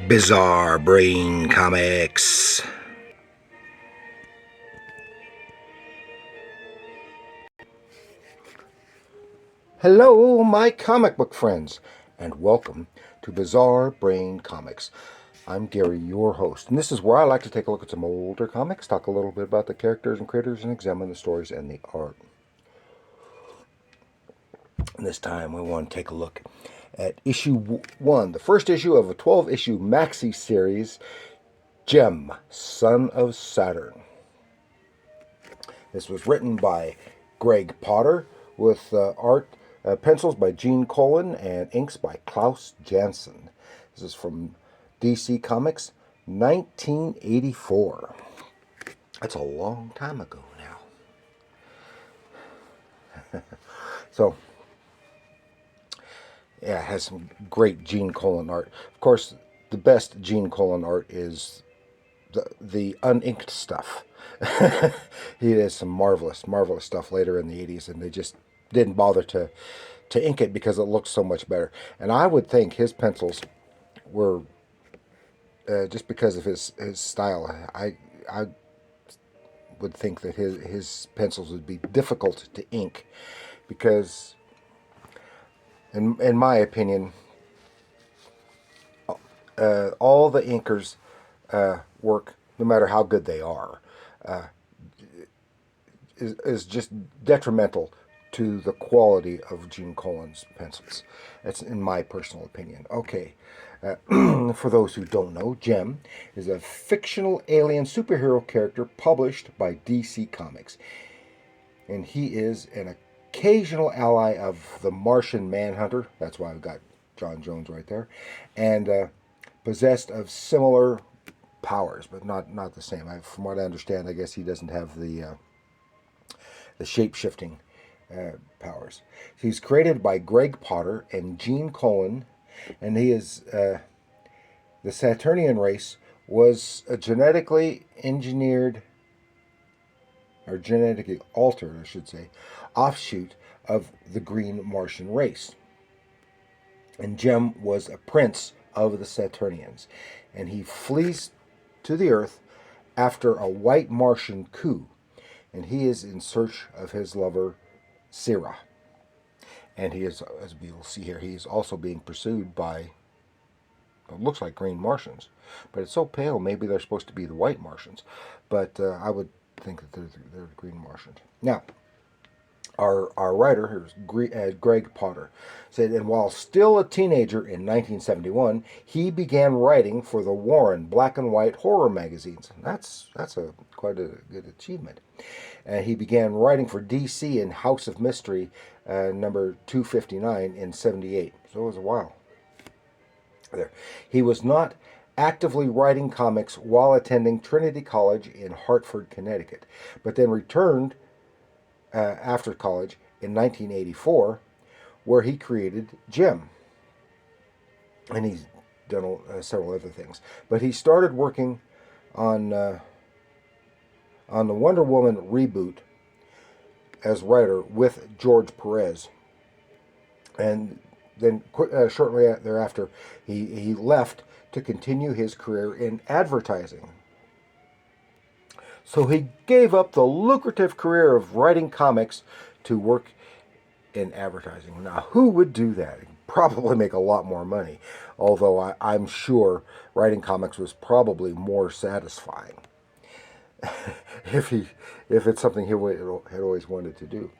Bizarre Brain Comics. Hello, my comic book friends, and welcome to Bizarre Brain Comics. I'm Gary, your host, and this is where I like to take a look at some older comics, talk a little bit about the characters and creators, and examine the stories and the art. And this time we want to take a look at issue 1, the first issue of a 12-issue maxi series, Jemm, Son of Saturn. This was written by Greg Potter with pencils by Colan and inks by Klaus Janson. This is from DC Comics, 1984. That's a long time ago now. So, yeah, it has some great Gene Colan art. Of course, the best Gene Colan art is the uninked stuff. He did some marvelous stuff later in the 80s, and they just didn't bother to ink it because it looked so much better. And I would think his pencils were, just because of his style, I would think that his pencils would be difficult to ink because, in my opinion, all the inkers work, no matter how good they are, is just detrimental to the quality of Gene Colan's pencils. That's in my personal opinion. Okay, for those who don't know, Jemm is a fictional alien superhero character published by DC Comics, and he is an occasional ally of the Martian Manhunter. That's why I've got John Jones right there, and possessed of similar powers, but not the same. From what I understand, I guess he doesn't have the shape-shifting powers. He's created by Greg Potter and Gene Colan, and he is the Saturnian race was a genetically engineered, or genetically altered, I should say, offshoot of the Green Martian race. And Jemm was a prince of the Saturnians, and he flees to the Earth after a white Martian coup, and he is in search of his lover, Syrah. And he is, as we will see here, he is also being pursued by what looks like green Martians. But it's so pale, maybe they're supposed to be the white Martians. But I would think that they're the green Martians. Now, our writer here is Greg Potter, said, and while still a teenager in 1971, he began writing for the Warren black and white horror magazines. That's quite a good achievement. He began writing for DC in House of Mystery, number 259 in 78. So it was a while there. He was not actively writing comics while attending Trinity College in Hartford, Connecticut, but then returned after college in 1984, where he created Jemm. And he's done several other things. But he started working on the Wonder Woman reboot as writer with George Perez. And then shortly thereafter, he left to continue his career in advertising. So he gave up the lucrative career of writing comics to work in advertising. Now, who would do that? He'd probably make a lot more money, although I'm sure writing comics was probably more satisfying if it's something he had always wanted to do.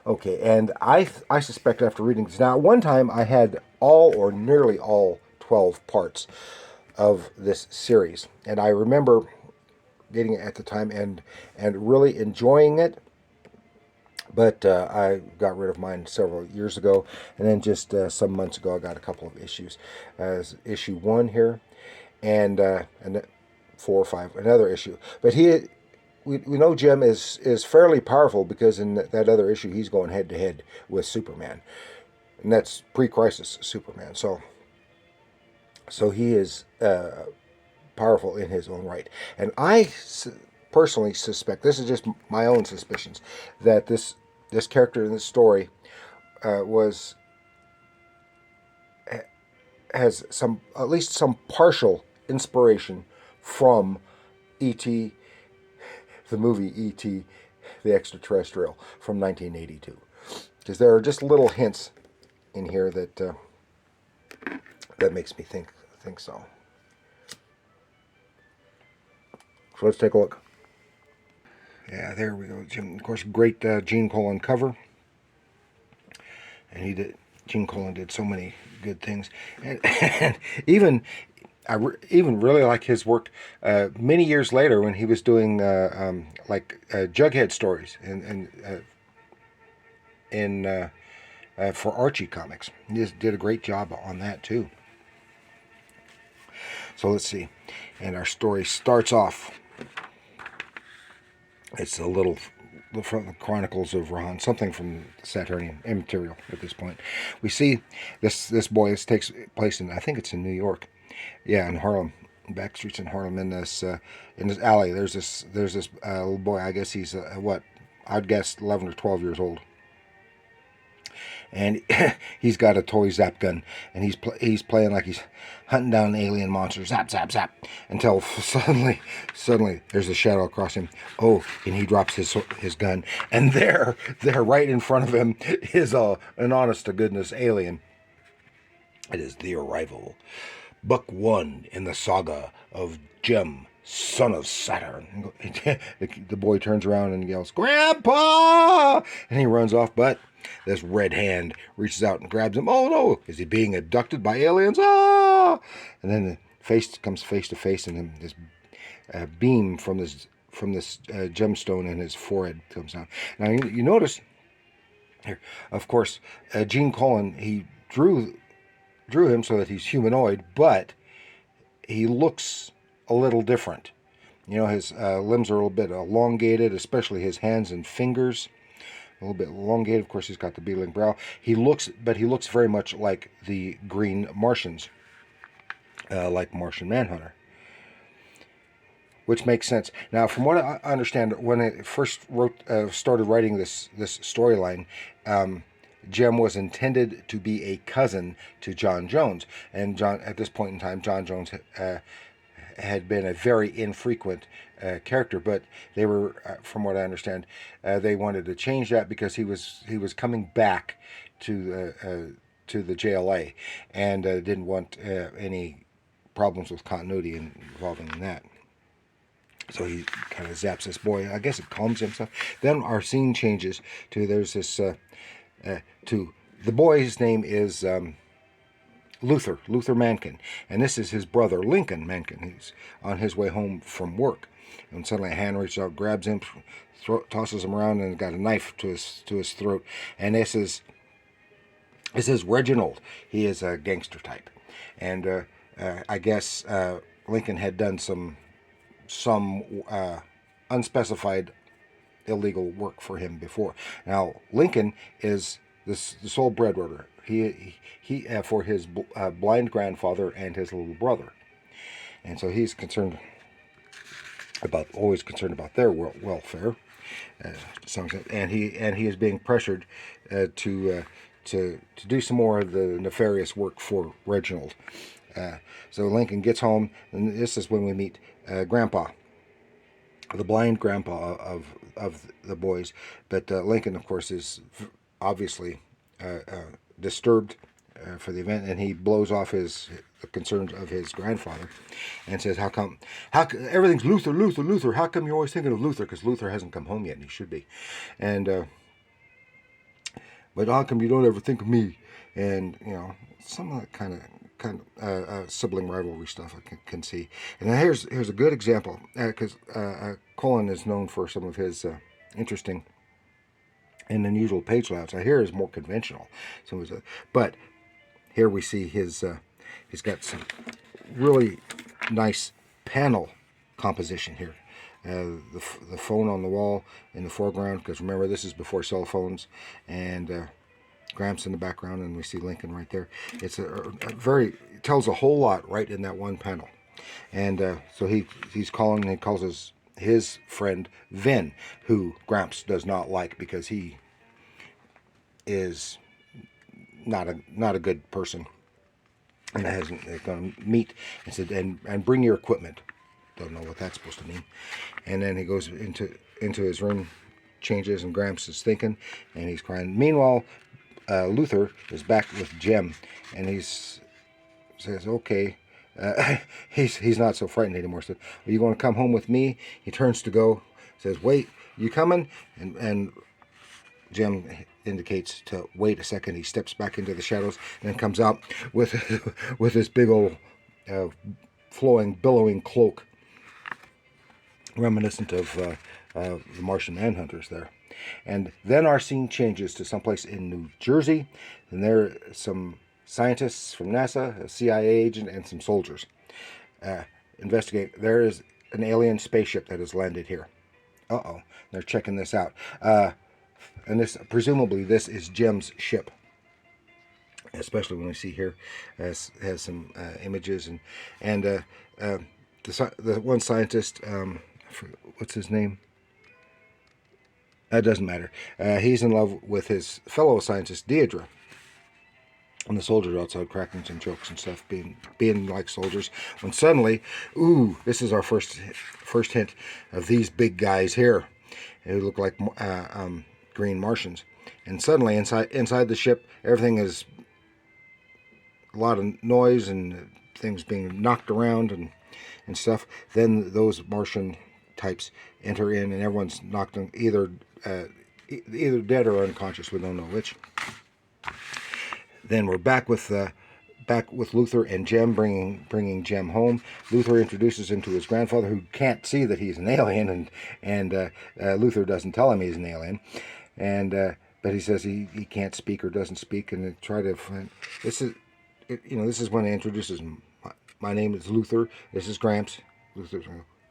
Okay, and I suspect after reading this, now at one time I had all or nearly all 12 parts of this series, and I remember getting it at the time and really enjoying it, but I got rid of mine several years ago, and then just some months ago I got a couple of issues, as issue 1 here, and 4 or 5 another issue. But we know Jemm is fairly powerful because in that other issue he's going head to head with Superman, and that's pre-crisis Superman. So he is powerful in his own right. And I personally suspect, this is just my own suspicions, that this character in this story was has some, at least some partial inspiration from E.T., the movie E.T., the Extraterrestrial from 1982, because there are just little hints in here that makes me think so. So let's take a look. Yeah, there we go. Jim, of course, great Gene Colan cover, and he did. Gene Colan did so many good things, and even even really like his work many years later when he was doing Jughead stories in for Archie Comics. He just did a great job on that too. So let's see, and our story starts off. It's a little from the Chronicles of Ron, something from Saturnian material at this point. We see this boy. This takes place in, I think it's in New York. Yeah, in Harlem, back streets in Harlem. In this alley, there's this little boy. I guess he's what I'd guess 11 or 12 years old, and he's got a toy zap gun, and he's playing like he's hunting down alien monsters, zap zap zap, until suddenly there's a shadow across him. Oh, and he drops his gun, and there right in front of him is an honest to goodness alien. It is the Arrival, Book 1 in the saga of Jemm, son of Saturn. The boy turns around and yells, "Grandpa!" And he runs off, but this red hand reaches out and grabs him. Oh no! Is he being abducted by aliens? Ah! And then the face comes face to face, and then this beam from this gemstone in his forehead comes down. Now you notice here, of course, Gene Colan, he drew him so that he's humanoid, but he looks a little different. You know, his limbs are a little bit elongated, especially his hands and fingers. A little bit elongated. Of course, he's got the beetling brow. He looks very much like the Green Martians, like Martian Manhunter, which makes sense. Now, from what I understand, when I first started writing this storyline, Jemm was intended to be a cousin to John Jones, and at this point in time, John Jones had been a very infrequent character, but they were, from what I understand, they wanted to change that because he was coming back to the JLA, and didn't want any problems with continuity involving that. So he kind of zaps this boy. I guess it calms himself. Then our scene changes to there's this to the boy's name is Luther Mankin, and this is his brother Lincoln Mankin. He's on his way home from work, and suddenly a hand reaches out, grabs him, tosses him around, and got a knife to his throat. And this is Reginald. He is a gangster type, and I guess Lincoln had done some unspecified illegal work for him before. Now Lincoln is the sole breadwinner. He for his blind grandfather and his little brother, and so he's always concerned about their welfare. And he is being pressured to do some more of the nefarious work for Reginald. So Lincoln gets home, and this is when we meet Grandpa, the blind grandpa of the boys. But Lincoln, of course, is obviously disturbed for the event, and he blows off the concerns of his grandfather, and says, "How come everything's Luther? How come you're always thinking of Luther? Because Luther hasn't come home yet, and he should be. And but how come you don't ever think of me?" And some of that kind of sibling rivalry stuff I can see. And then here's a good example, because Colan is known for some of his interesting and unusual page layouts. Now here is more conventional, but here we see he's got some really nice panel composition here. The phone on the wall in the foreground, because remember, this is before cell phones, and Gramps in the background, and we see Lincoln right there. It's it tells a whole lot right in that one panel. And so he calls his friend Vin, who Gramps does not like because he is not a good person. and they're going to meet and said, and bring your equipment. Don't know what that's supposed to mean. And then he goes into his room, changes, and Gramps is thinking, and he's crying. Meanwhile, Luther is back with Jemm, and says, "Okay." He's not so frightened anymore. Said, "Are you going to come home with me?" He turns to go. Says, "Wait, you coming?" And Jemm indicates to wait a second. He steps back into the shadows and then comes out with with this big old flowing, billowing cloak, reminiscent of the Martian Manhunters there. And then our scene changes to someplace in New Jersey, and there are some scientists from NASA, a CIA agent, and some soldiers investigate. There is an alien spaceship that has landed here. They're checking this out. And presumably this is Jemm's ship, especially when we see here has some images and the one scientist, what's his name? That doesn't matter. He's in love with his fellow scientist Deidre, and the soldiers are outside cracking some jokes and stuff, being like soldiers. When suddenly, this is our first hint of these big guys here. They look like green Martians, and suddenly inside the ship, everything is a lot of noise and things being knocked around and stuff. Then those Martian types enter in, and everyone's knocked on either dead or unconscious. We don't know which. Then we're back with Luther and Jemm, bringing Jemm home. Luther introduces him to his grandfather, who can't see that he's an alien, and Luther doesn't tell him he's an alien, and but he says he can't speak or doesn't speak, and they try to find. This is when he introduces him. My name is Luther. This is Gramps.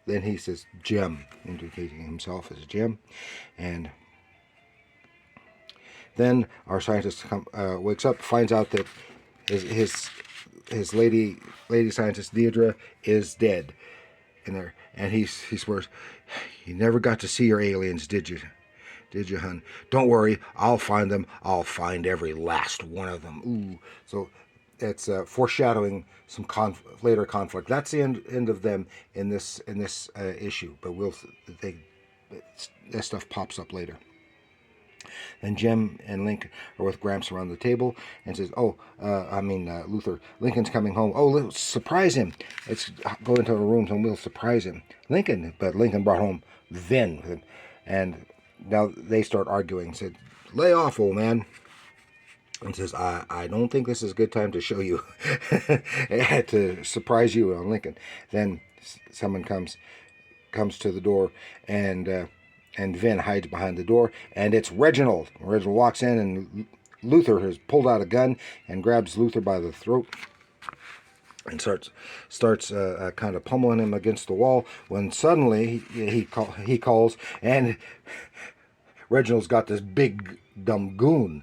Then he says Jemm, indicating himself as Jemm, and then our scientist wakes up, finds out that his lady scientist Deidre is dead in there, and he swears, "You never got to see your aliens, did you? Did you, hun? Don't worry, I'll find them. I'll find every last one of them." Ooh, so it's foreshadowing some later conflict. That's the end of them in this issue, but that stuff pops up later. Then Jemm and Link are with Gramps around the table and says, Luther, Lincoln's coming home. Oh, let's surprise him. Let's go into our rooms and we'll surprise him. But Lincoln brought home Vin. And now they start arguing. Said, "Lay off, old man." And says, I don't think this is a good time to show you, to surprise you on Lincoln. Then someone comes to the door, and Vin hides behind the door, and it's Reginald. Reginald walks in, and Luther has pulled out a gun and grabs Luther by the throat and starts kind of pummeling him against the wall. When suddenly he calls, and Reginald's got this big dumb goon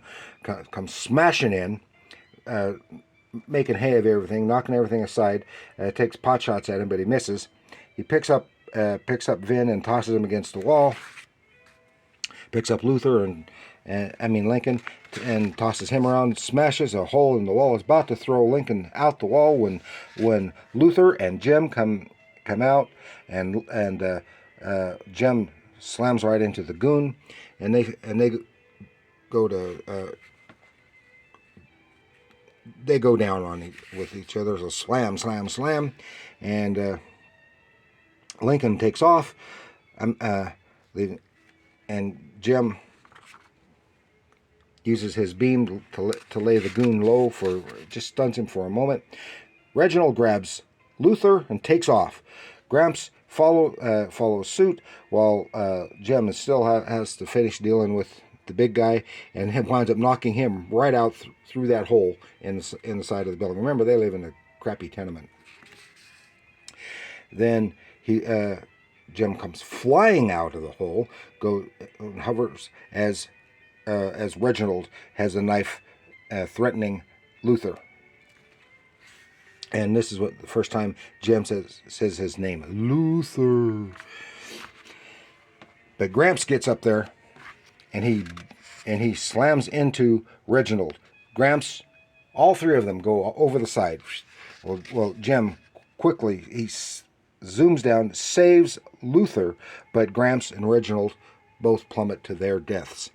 comes smashing in, making hay of everything, knocking everything aside. Takes pot shots at him, but he misses. He picks up Vin and tosses him against the wall. Picks up Luther Lincoln, and tosses him around, smashes a hole in the wall. Is about to throw Lincoln out the wall when Luther and Jemm come out, and Jemm slams right into the goon, and they go down with each other. So slam, slam, slam, and Lincoln takes off, and Jemm uses his beam to lay the goon low just stuns him for a moment. Reginald grabs Luther and takes off. Gramps follows suit while Jemm still has to finish dealing with the big guy, and he winds up knocking him right out through that hole in the side of the building. Remember, they live in a crappy tenement. Then Jemm comes flying out of the hole, hovers as Reginald has a knife threatening Luther. And this is the first time Jemm says his name, Luther. But Gramps gets up there, and he slams into Reginald. Gramps, all three of them go over the side. Well, Jemm quickly zooms down, saves Luther, but Gramps and Reginald both plummet to their deaths.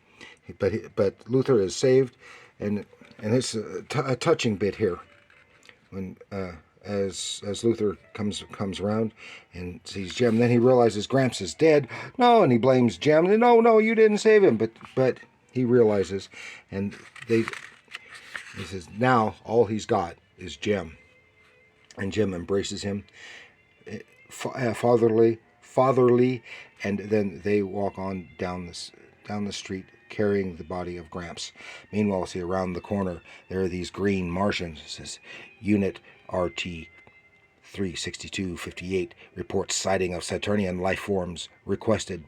But Luther is saved, and it's a touching bit here when as Luther comes around and sees Jemm. Then he realizes Gramps is dead. No, and he blames Jemm. No, you didn't save him. But he realizes, and he says now all he's got is Jemm, and Jemm embraces him, fatherly, and then they walk on down the street carrying the body of Gramps. Meanwhile, see around the corner there are these green Martians. It says Unit RT 36258 reports sighting of Saturnian life forms requested.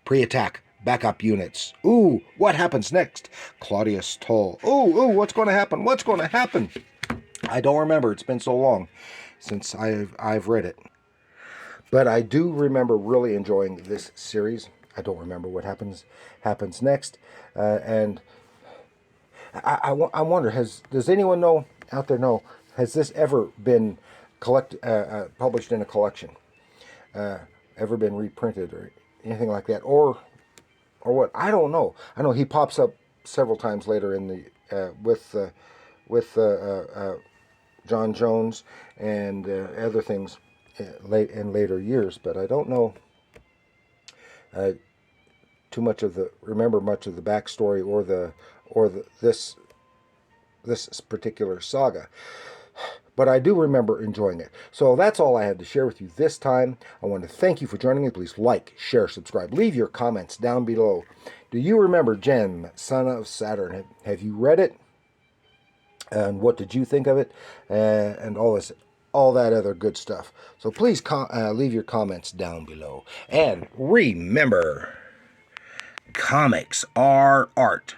Pre-attack backup units. Ooh, what happens next? Claudius Toll. Ooh, what's going to happen? What's going to happen? I don't remember. It's been so long since I've read it. But I do remember really enjoying this series. I don't remember what happens next, and I wonder, does anyone out there know, has this ever been published in a collection, ever been reprinted or anything like that, or what? I don't know. I know he pops up several times later in the with John Jones and other things late in later years, but I don't know too much of the backstory or this particular saga. But I do remember enjoying it. So that's all I had to share with you this time. I want to thank you for joining me. Please like, share, subscribe. Leave your comments down below. Do you remember Jemm, Son of Saturn? Have you read it? And what did you think of it? And all that other good stuff. So please leave your comments down below. And remember, comics are art.